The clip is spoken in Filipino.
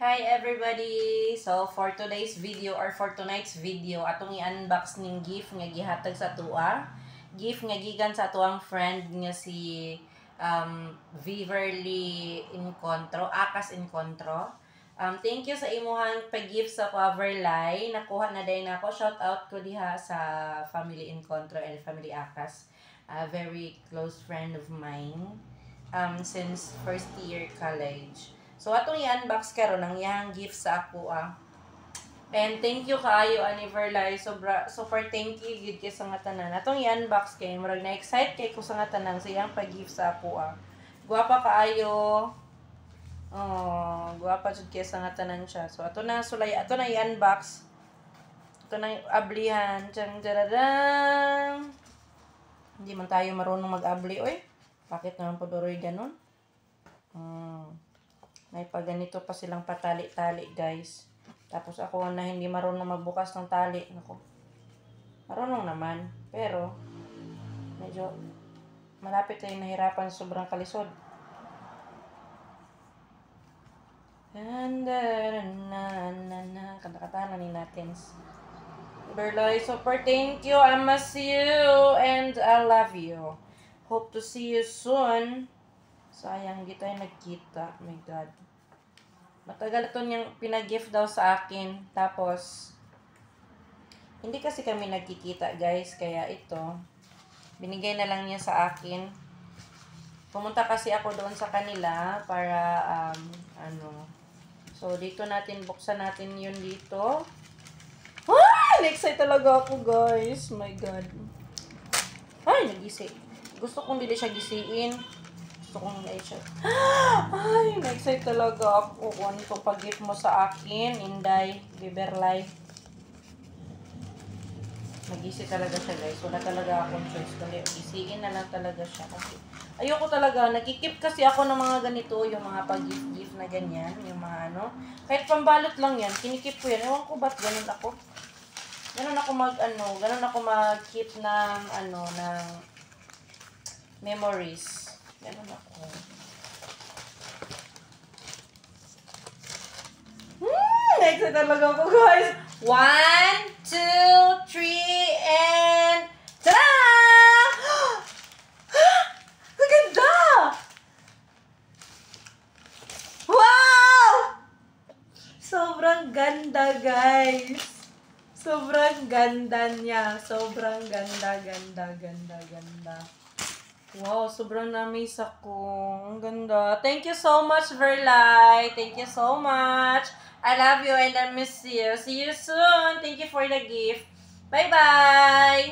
Hi everybody! So for today's video or for tonight's video, atong i-unbox ning gift nga gihatag sa tua. Gift nga gikan sa tuang friend nga si Viverly Encontro, Akas Encontro. Thank you sa imuhang pag-gift sa Coverly. Nakuha na din ako. Shout out ko diha sa Family Encontro and Family Akas. A very close friend of mine since first year college. So, atong i-unbox karon ang iyang gift sa ako, And thank you kaayo, Aniverlay. Super thank you, gid kay sa nga tanan. Atong i-unbox kay, murag na-excite kay ko sa nga tanan sa iyang pag-gift sa ako, Guwapa kaayo. Oh, guwapa jud kay sa nga tanan siya. So, ato na i-unbox. Ato na ablihan. Tiyang jaradang. Hindi man tayo marunong mag-abli, oy. Bakit naman po duroy ganun? May pag ganito pa silang patali-tali, guys. Tapos ako na hindi marunong magbukas ng tali. Naku. Marunong naman. Pero, medyo malapit tayo nahirapan sobrang kalisod. Kanta-kanta na ni natin. Berloy, super thank you. I miss you and I love you. Hope to see you soon. Sayang, di tayo nagkita. Oh my God. Matagal ito niyang pinag-gift daw sa akin. Tapos, hindi kasi kami nagkikita, guys. Kaya ito, binigay na lang niya sa akin. Pumunta kasi ako doon sa kanila para, So, dito natin, buksan natin yun dito. Na-excite talaga ako, guys. My God. Ay, nag-isi. Gusto kong dili siya gisiin. Kung ay, na-excite talaga ako kung itong pag-gift mo sa akin, Inday, Viverly. Nag-isi talaga siya, guys. Wala talaga akong choice. Kundi isiin na lang talaga siya. Kasi ayoko talaga. Nagkikip kasi ako ng mga ganito, yung mga pag-gift-gift na ganyan. Yung mga kahit pambalot lang yan, kinikip ko yan. Ewan ko ba't ganun ako. Ganun ako mag-keep ng, ng memories. Ganun ako. Excited talaga ako, guys. 1, 2, 3, and ta-da! Ang ganda! Wow! Sobrang ganda, guys. Sobrang ganda niya. Sobrang ganda. Wow, sobrang na-miss ako. Ang ganda. Thank you so much, Verlay. Thank you so much. I love you and I miss you. See you soon. Thank you for the gift. Bye-bye.